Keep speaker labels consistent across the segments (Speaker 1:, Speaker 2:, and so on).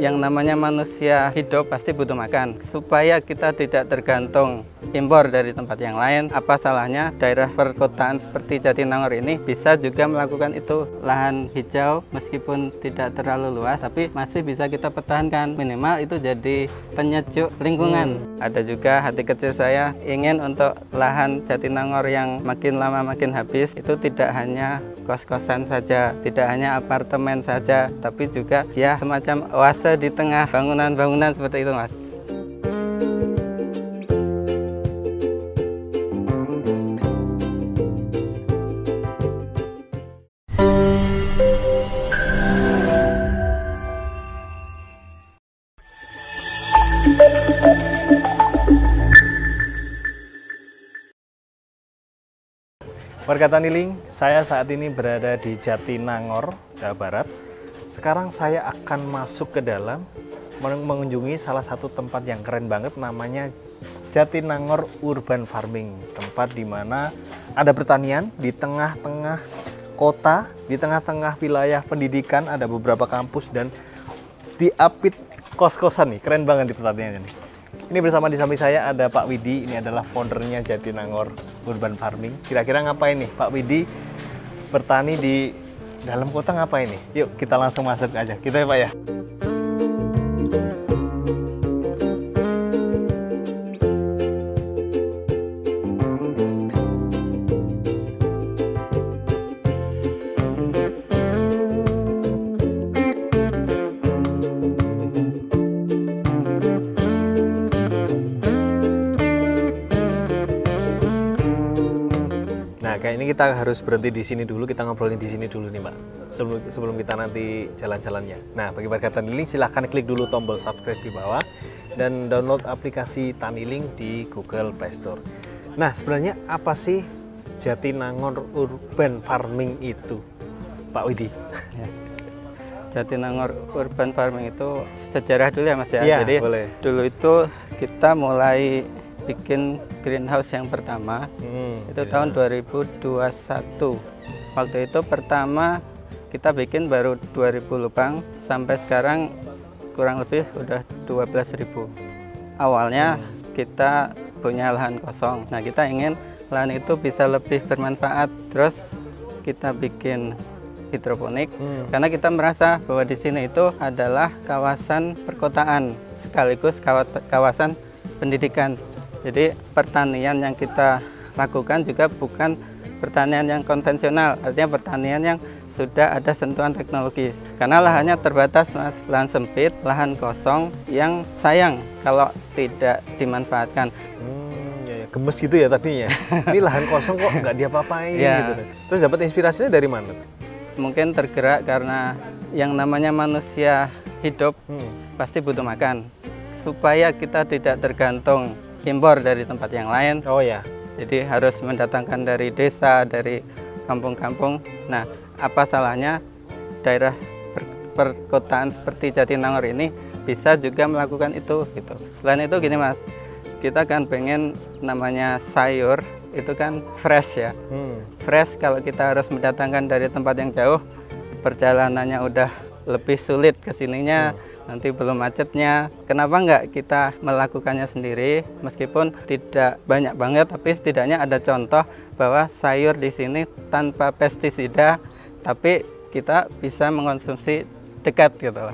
Speaker 1: Yang namanya manusia hidup pasti butuh makan. Supaya kita tidak tergantung impor dari tempat yang lain, apa salahnya daerah perkotaan seperti Jatinangor ini bisa juga melakukan itu. Lahan hijau meskipun tidak terlalu luas, tapi masih bisa kita pertahankan. Minimal itu jadi penyejuk lingkungan. Ada juga hati kecil saya ingin untuk lahan Jatinangor yang makin lama makin habis, itu tidak hanya kos-kosan saja, tidak hanya apartemen saja, tapi juga ya semacam oase di tengah bangunan-bangunan seperti itu, Mas.
Speaker 2: Warga Taniling, saya saat ini berada di Jatinangor, Jawa Barat. Sekarang saya akan masuk ke dalam, mengunjungi salah satu tempat yang keren banget, namanya Jatinangor Urban Farming. Tempat di mana ada pertanian di tengah-tengah kota, di tengah-tengah wilayah pendidikan, ada beberapa kampus, dan diapit kos-kosan nih. Keren banget di pertaniannya nih. Ini bersama di samping saya ada Pak Widi, ini adalah foundernya Jatinangor Urban Farming. Kira-kira ngapain nih Pak Widi bertani di dalam kota, ngapain nih? Yuk kita langsung masuk aja, kita ya Pak ya. Nah, kayak ini kita harus berhenti di sini dulu, kita ngobrolin di sini dulu nih, Mbak. Sebelum kita nanti jalan-jalannya. Nah, bagi warga Taniling silahkan klik dulu tombol subscribe di bawah dan download aplikasi Taniling di Google Play Store. Nah, sebenarnya apa sih Jatinangor Urban Farming itu, Pak Widi?
Speaker 1: Ya. Jatinangor Urban Farming itu sejarah dulu ya, Mas ya.
Speaker 2: Ya,
Speaker 1: jadi
Speaker 2: boleh.
Speaker 1: Dulu itu kita mulai bikin greenhouse yang pertama itu tahun 2021. Waktu itu pertama kita bikin baru 2000 lubang, sampai sekarang kurang lebih udah 12.000. Awalnya kita punya lahan kosong. Nah, kita ingin lahan itu bisa lebih bermanfaat. Terus kita bikin hidroponik karena kita merasa bahwa di sini itu adalah kawasan perkotaan sekaligus kawasan pendidikan. Jadi pertanian yang kita lakukan juga bukan pertanian yang konvensional, artinya pertanian yang sudah ada sentuhan teknologi. Karena lahannya terbatas, Mas, lahan sempit, lahan kosong yang sayang kalau tidak dimanfaatkan.
Speaker 2: Ya, gemes gitu ya tadinya. Ini lahan kosong kok nggak diapa-apain
Speaker 1: Ya.
Speaker 2: gitu. Terus dapat inspirasinya dari mana tuh?
Speaker 1: Mungkin tergerak karena yang namanya manusia hidup pasti butuh makan. Supaya kita tidak tergantung impor dari tempat yang lain.
Speaker 2: Oh ya.
Speaker 1: Jadi harus mendatangkan dari desa, dari kampung-kampung. Nah, apa salahnya daerah perkotaan seperti Jatinangor ini bisa juga melakukan itu gitu. Selain itu gini, Mas, kita kan pengen namanya sayur itu kan fresh ya. Fresh, kalau kita harus mendatangkan dari tempat yang jauh, perjalanannya udah lebih sulit ke sininya. Nanti belum macetnya. Kenapa nggak kita melakukannya sendiri, meskipun tidak banyak banget, tapi setidaknya ada contoh bahwa sayur di sini tanpa pestisida, tapi kita bisa mengonsumsi dekat gitu loh.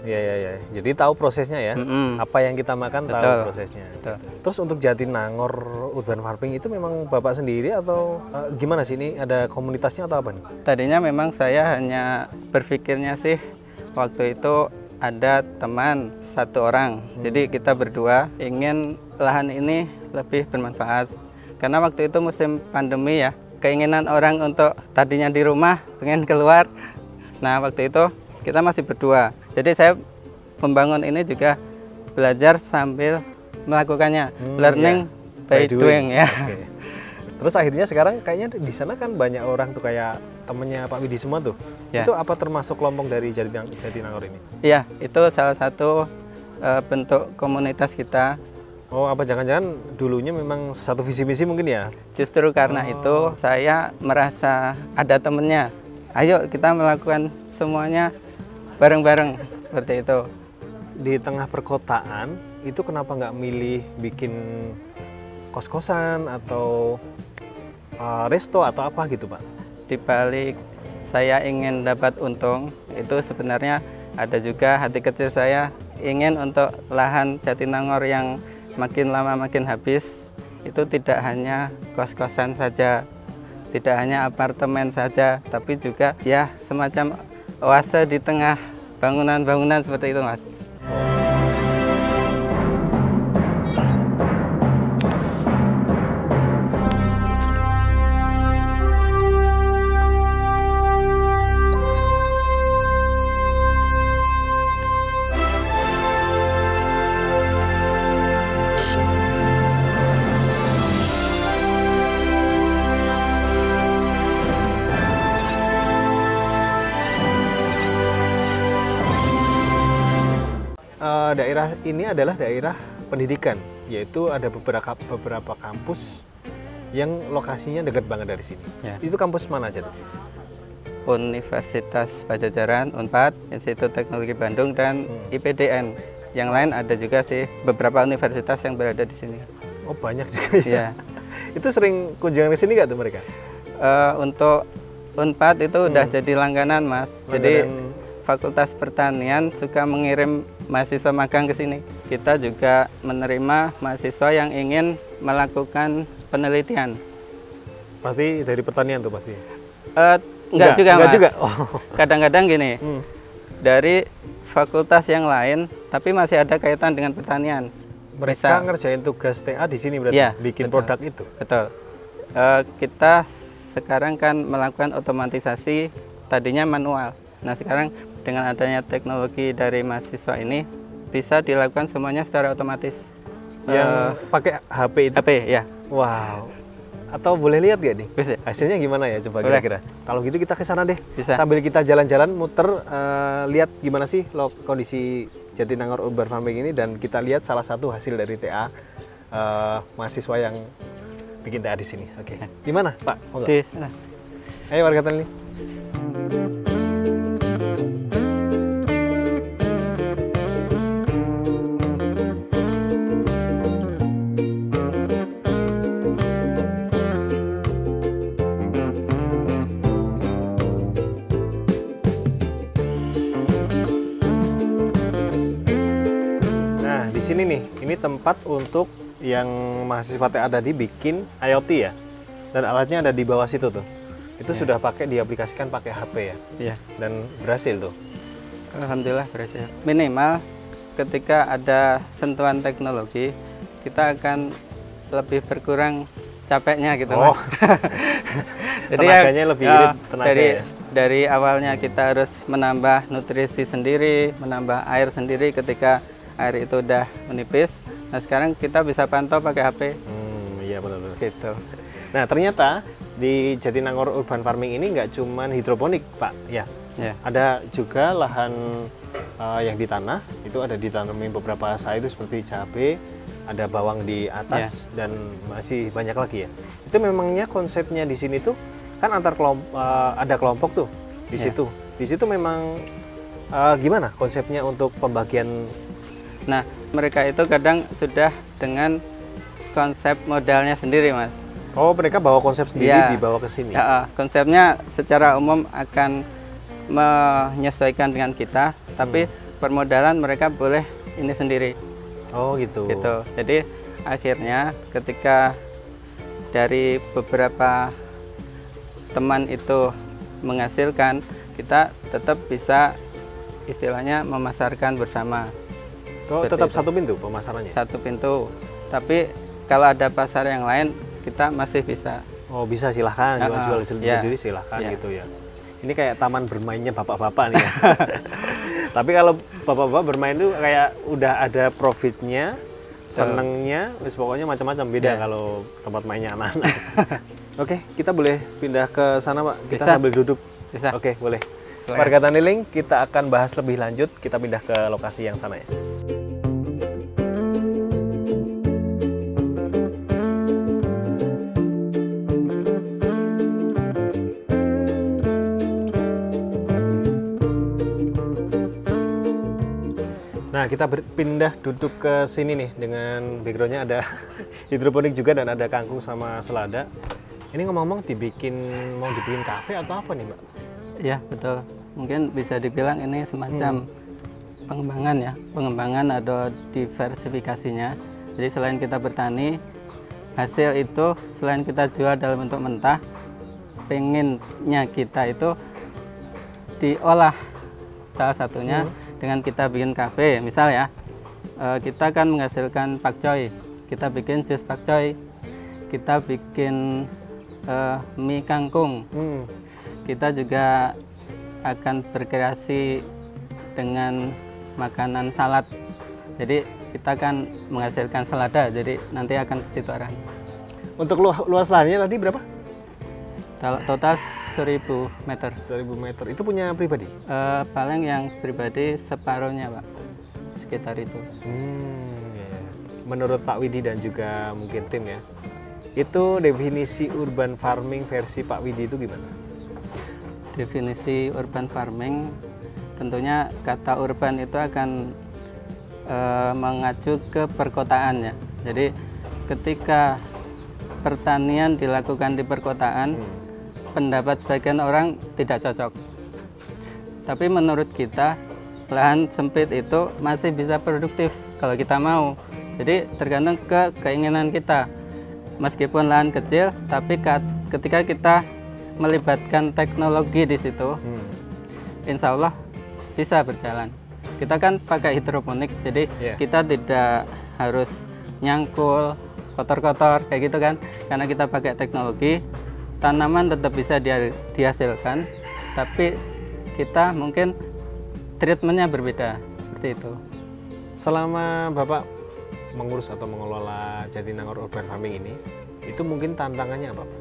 Speaker 2: Ya. Jadi tahu prosesnya ya. Apa yang kita makan,
Speaker 1: Betul.
Speaker 2: tahu prosesnya.
Speaker 1: Betul.
Speaker 2: Terus untuk Jatinangor Urban Farming itu memang Bapak sendiri atau gimana sih, ini ada komunitasnya atau apa nih?
Speaker 1: Tadinya memang saya hanya berpikirnya sih waktu itu ada teman satu orang, jadi kita berdua ingin lahan ini lebih bermanfaat. Karena waktu itu musim pandemi ya, keinginan orang untuk tadinya di rumah pengen keluar. Nah, waktu itu kita masih berdua, jadi saya membangun ini juga belajar sambil melakukannya, learning by doing ya.
Speaker 2: Okay. Terus akhirnya sekarang kayaknya di sana kan banyak orang tuh kayak temennya Pak Widi semua tuh.
Speaker 1: Ya.
Speaker 2: Itu apa termasuk kelompok dari Jatinangor ini?
Speaker 1: Iya, itu salah satu bentuk komunitas kita.
Speaker 2: Oh, apa jangan-jangan dulunya memang satu visi misi mungkin ya?
Speaker 1: Justru karena itu saya merasa ada temennya. Ayo kita melakukan semuanya bareng-bareng seperti itu.
Speaker 2: di tengah perkotaan itu kenapa nggak milih bikin kos-kosan atau resto atau apa gitu Pak?
Speaker 1: Di balik saya ingin dapat untung, itu sebenarnya ada juga hati kecil saya ingin untuk lahan Jatinangor yang makin lama makin habis, itu tidak hanya kos-kosan saja, tidak hanya apartemen saja, tapi juga ya semacam oase di tengah bangunan-bangunan seperti itu, Mas.
Speaker 2: Daerah ini adalah daerah pendidikan, yaitu ada beberapa kampus yang lokasinya dekat banget dari sini.
Speaker 1: Ya.
Speaker 2: Itu kampus mana aja tuh?
Speaker 1: Universitas Padjadjaran, Unpad, Institut Teknologi Bandung, dan IPDN. Yang lain ada juga sih beberapa universitas yang berada di sini.
Speaker 2: Oh banyak juga ya?
Speaker 1: Ya.
Speaker 2: Itu sering kunjungan ke sini nggak tuh mereka?
Speaker 1: Untuk Unpad itu udah jadi langganan, Mas. Jadi Fakultas Pertanian suka mengirim mahasiswa magang ke sini. Kita juga menerima mahasiswa yang ingin melakukan penelitian.
Speaker 2: Pasti dari pertanian tuh pasti?
Speaker 1: Enggak juga, Mas.
Speaker 2: Juga?
Speaker 1: Kadang-kadang gini, dari fakultas yang lain, tapi masih ada kaitan dengan pertanian.
Speaker 2: Mereka ngerjain tugas TA di sini berarti?
Speaker 1: Ya,
Speaker 2: bikin
Speaker 1: betul,
Speaker 2: produk itu?
Speaker 1: Betul. Kita sekarang kan melakukan otomatisasi, tadinya manual. Nah sekarang dengan adanya teknologi dari mahasiswa ini bisa dilakukan semuanya secara otomatis.
Speaker 2: Yang pakai HP itu?
Speaker 1: HP, ya.
Speaker 2: Wow. Atau boleh lihat gak nih?
Speaker 1: Bisa.
Speaker 2: Hasilnya gimana ya coba kira-kira? Kalau gitu kita ke sana deh.
Speaker 1: Bisa.
Speaker 2: Sambil kita jalan-jalan muter lihat gimana sih kondisi Jatinangor Urban Farming ini, dan kita lihat salah satu hasil dari TA mahasiswa yang bikin TA di sini. Oke. Di mana, Pak?
Speaker 1: Di sana.
Speaker 2: Ayo warga Tani. Sini nih, ini tempat untuk yang mahasiswa TA tadi bikin IoT ya, dan alatnya ada di bawah situ tuh. Itu sudah diaplikasikan pakai HP ya?
Speaker 1: Iya.
Speaker 2: Dan berhasil tuh?
Speaker 1: Alhamdulillah berhasil. Minimal ketika ada sentuhan teknologi, kita akan lebih berkurang capeknya gitu, Mas. Jadi
Speaker 2: tenaganya lebih irit tenaga
Speaker 1: dari awalnya kita harus menambah nutrisi sendiri, menambah air sendiri ketika air itu udah menipis. Nah sekarang kita bisa pantau pakai HP.
Speaker 2: Iya benar-benar.
Speaker 1: Gitu.
Speaker 2: Nah ternyata di Jatinangor Urban Farming ini nggak cuman hidroponik, Pak. Ya. Ada juga lahan yang di tanah. Itu ada ditanami beberapa sayur seperti cabai, ada bawang di atas, dan masih banyak lagi ya. Itu memangnya konsepnya di sini tuh kan antar ada kelompok tuh di situ. Di situ memang gimana konsepnya untuk pembagian?
Speaker 1: Nah, mereka itu kadang sudah dengan konsep modalnya sendiri, Mas.
Speaker 2: Oh, mereka bawa konsep sendiri dibawa ke sini?
Speaker 1: Ya, konsepnya secara umum akan menyesuaikan dengan kita, tapi permodalan mereka boleh ini sendiri.
Speaker 2: Oh, gitu.
Speaker 1: Jadi, akhirnya ketika dari beberapa teman itu menghasilkan, kita tetap bisa istilahnya memasarkan bersama.
Speaker 2: Tetap satu pintu pemasarannya?
Speaker 1: Satu pintu, tapi kalau ada pasar yang lain kita masih bisa.
Speaker 2: Oh bisa, silahkan jual sendiri silahkan gitu ya. Ini kayak taman bermainnya bapak-bapak nih ya. Tapi kalau bapak-bapak bermain tuh kayak udah ada profitnya, senengnya, pokoknya macam-macam beda kalau tempat mainnya anak-anak. Oke, kita boleh pindah ke sana Pak, kita sambil duduk.
Speaker 1: Bisa.
Speaker 2: Oke, boleh. Warga Taniling, kita akan bahas lebih lanjut, kita pindah ke lokasi yang sana ya. Nah, kita pindah duduk ke sini nih, dengan backgroundnya ada hidroponik juga dan ada kangkung sama selada. Ini ngomong-ngomong mau dibikin kafe atau apa nih, Mbak?
Speaker 1: Ya, betul. Mungkin bisa dibilang ini semacam pengembangan ya. Pengembangan ada diversifikasinya. Jadi selain kita bertani, hasil itu selain kita jual dalam bentuk mentah, pengennya kita itu diolah. Salah satunya dengan kita bikin kafe, misal ya, kita kan menghasilkan pakcoy, kita bikin jus pakcoy, kita bikin mie kangkung, kita juga akan berkreasi dengan makanan salad. Jadi kita akan menghasilkan selada, jadi nanti akan ke situ arahnya.
Speaker 2: Untuk luas lahannya tadi berapa?
Speaker 1: Total 1000 meter.
Speaker 2: 1000 meter. Itu punya pribadi?
Speaker 1: Paling yang pribadi separuhnya, Pak. Sekitar itu.
Speaker 2: Ya. Menurut Pak Widi dan juga mungkin tim ya, itu definisi urban farming versi Pak Widi itu gimana?
Speaker 1: Definisi urban farming, tentunya kata urban itu akan mengacu ke perkotaan ya. Jadi ketika pertanian dilakukan di perkotaan, pendapat sebagian orang tidak cocok. Tapi menurut kita, lahan sempit itu masih bisa produktif kalau kita mau. Jadi tergantung ke keinginan kita. Meskipun lahan kecil, tapi ketika kita melibatkan teknologi di situ, insya Allah bisa berjalan. Kita kan pakai hidroponik, jadi kita tidak harus nyangkul kotor-kotor kayak gitu kan, karena kita pakai teknologi. Tanaman tetap bisa dihasilkan, tapi kita mungkin treatmentnya berbeda, seperti itu.
Speaker 2: Selama Bapak mengurus atau mengelola Jatinangor Urban Farming ini, itu mungkin tantangannya apa, Pak?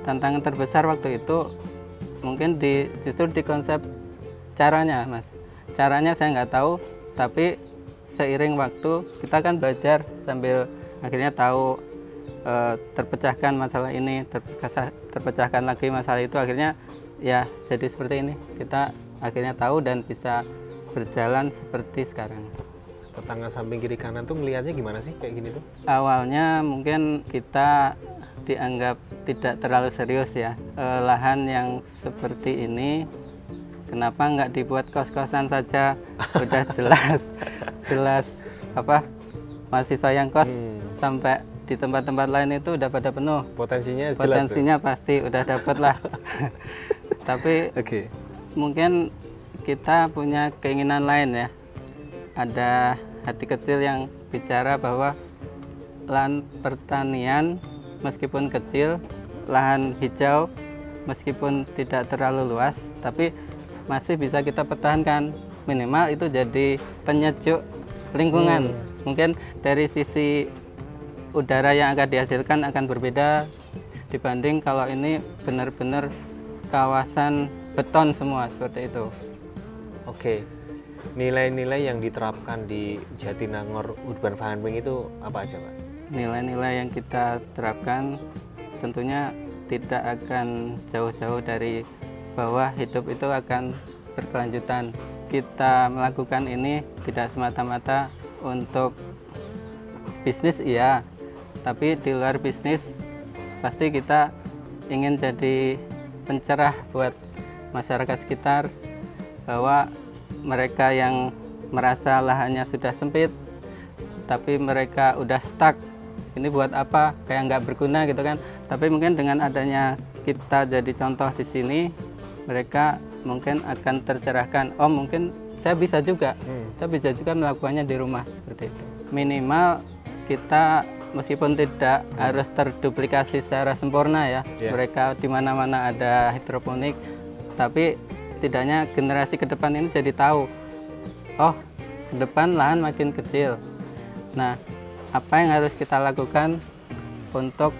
Speaker 1: Tantangan terbesar waktu itu mungkin justru di konsep caranya, Mas. Caranya saya nggak tahu, tapi seiring waktu kita kan belajar sambil akhirnya tahu. Terpecahkan masalah ini, terpecahkan lagi masalah itu, akhirnya ya jadi seperti ini. Kita akhirnya tahu dan bisa berjalan seperti sekarang.
Speaker 2: Tetangga samping kiri kanan tuh melihatnya gimana sih kayak gini tuh?
Speaker 1: Awalnya mungkin kita dianggap tidak terlalu serius ya. Lahan yang seperti ini kenapa nggak dibuat kos-kosan saja? Udah jelas apa mahasiswa yang kos sampai di tempat-tempat lain itu udah pada penuh. Potensinya pasti udah dapet lah. Tapi mungkin kita punya keinginan lain ya. Ada hati kecil yang bicara bahwa lahan pertanian meskipun kecil, lahan hijau meskipun tidak terlalu luas, tapi masih bisa kita pertahankan. Minimal itu jadi penyejuk lingkungan. Mungkin dari sisi udara yang akan dihasilkan akan berbeda dibanding kalau ini benar-benar kawasan beton semua seperti itu.
Speaker 2: Oke, nilai-nilai yang diterapkan di Jatinangor Urban Farming itu apa aja, Pak?
Speaker 1: Nilai-nilai yang kita terapkan tentunya tidak akan jauh-jauh dari bahwa hidup itu akan berkelanjutan. Kita melakukan ini tidak semata-mata untuk bisnis, iya, tapi di luar bisnis pasti kita ingin jadi pencerah buat masyarakat sekitar, bahwa mereka yang merasa lahannya sudah sempit tapi mereka udah stuck, ini buat apa, kayak nggak berguna gitu kan. Tapi mungkin dengan adanya kita jadi contoh di sini, mereka mungkin akan tercerahkan. Oh, mungkin saya bisa juga melakukannya di rumah seperti itu. Minimal kita meskipun tidak harus terduplikasi secara sempurna ya, mereka di mana-mana ada hidroponik, tapi setidaknya generasi ke depan ini jadi tahu, oh ke depan lahan makin kecil. Nah, apa yang harus kita lakukan untuk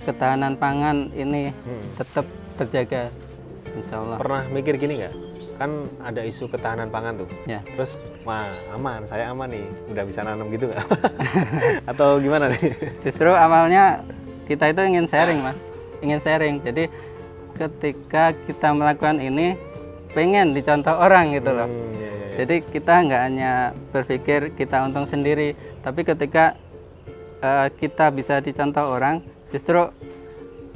Speaker 1: ketahanan pangan ini tetap terjaga, insya Allah.
Speaker 2: Pernah mikir gini nggak? Kan ada isu ketahanan pangan tuh.
Speaker 1: Ya.
Speaker 2: Terus, wah aman, saya aman nih, udah bisa nanam gitu nggak? Atau gimana nih?
Speaker 1: Justru awalnya kita itu ingin sharing, Mas. Ingin sharing. Jadi ketika kita melakukan ini, pengen dicontoh orang gitu loh. Jadi kita nggak hanya berpikir kita untung sendiri, tapi ketika kita bisa dicontoh orang, justru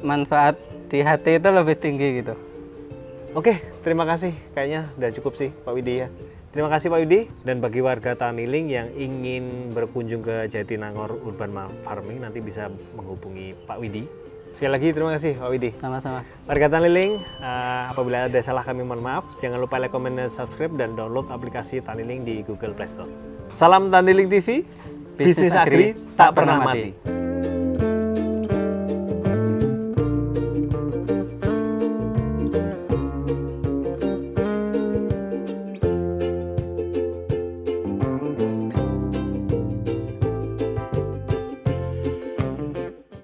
Speaker 1: manfaat di hati itu lebih tinggi gitu.
Speaker 2: Oke, terima kasih. Kayaknya udah cukup sih Pak Widi ya. Terima kasih Pak Widi. Dan bagi warga Taniling yang ingin berkunjung ke Jatinangor Urban Farming, nanti bisa menghubungi Pak Widi. Sekali lagi terima kasih Pak Widi.
Speaker 1: Sama-sama.
Speaker 2: Warga Taniling, apabila ada salah kami mohon maaf. Jangan lupa like, comment, dan subscribe, dan download aplikasi Taniling di Google Play Store. Salam Taniling TV, bisnis agri tak pernah mati.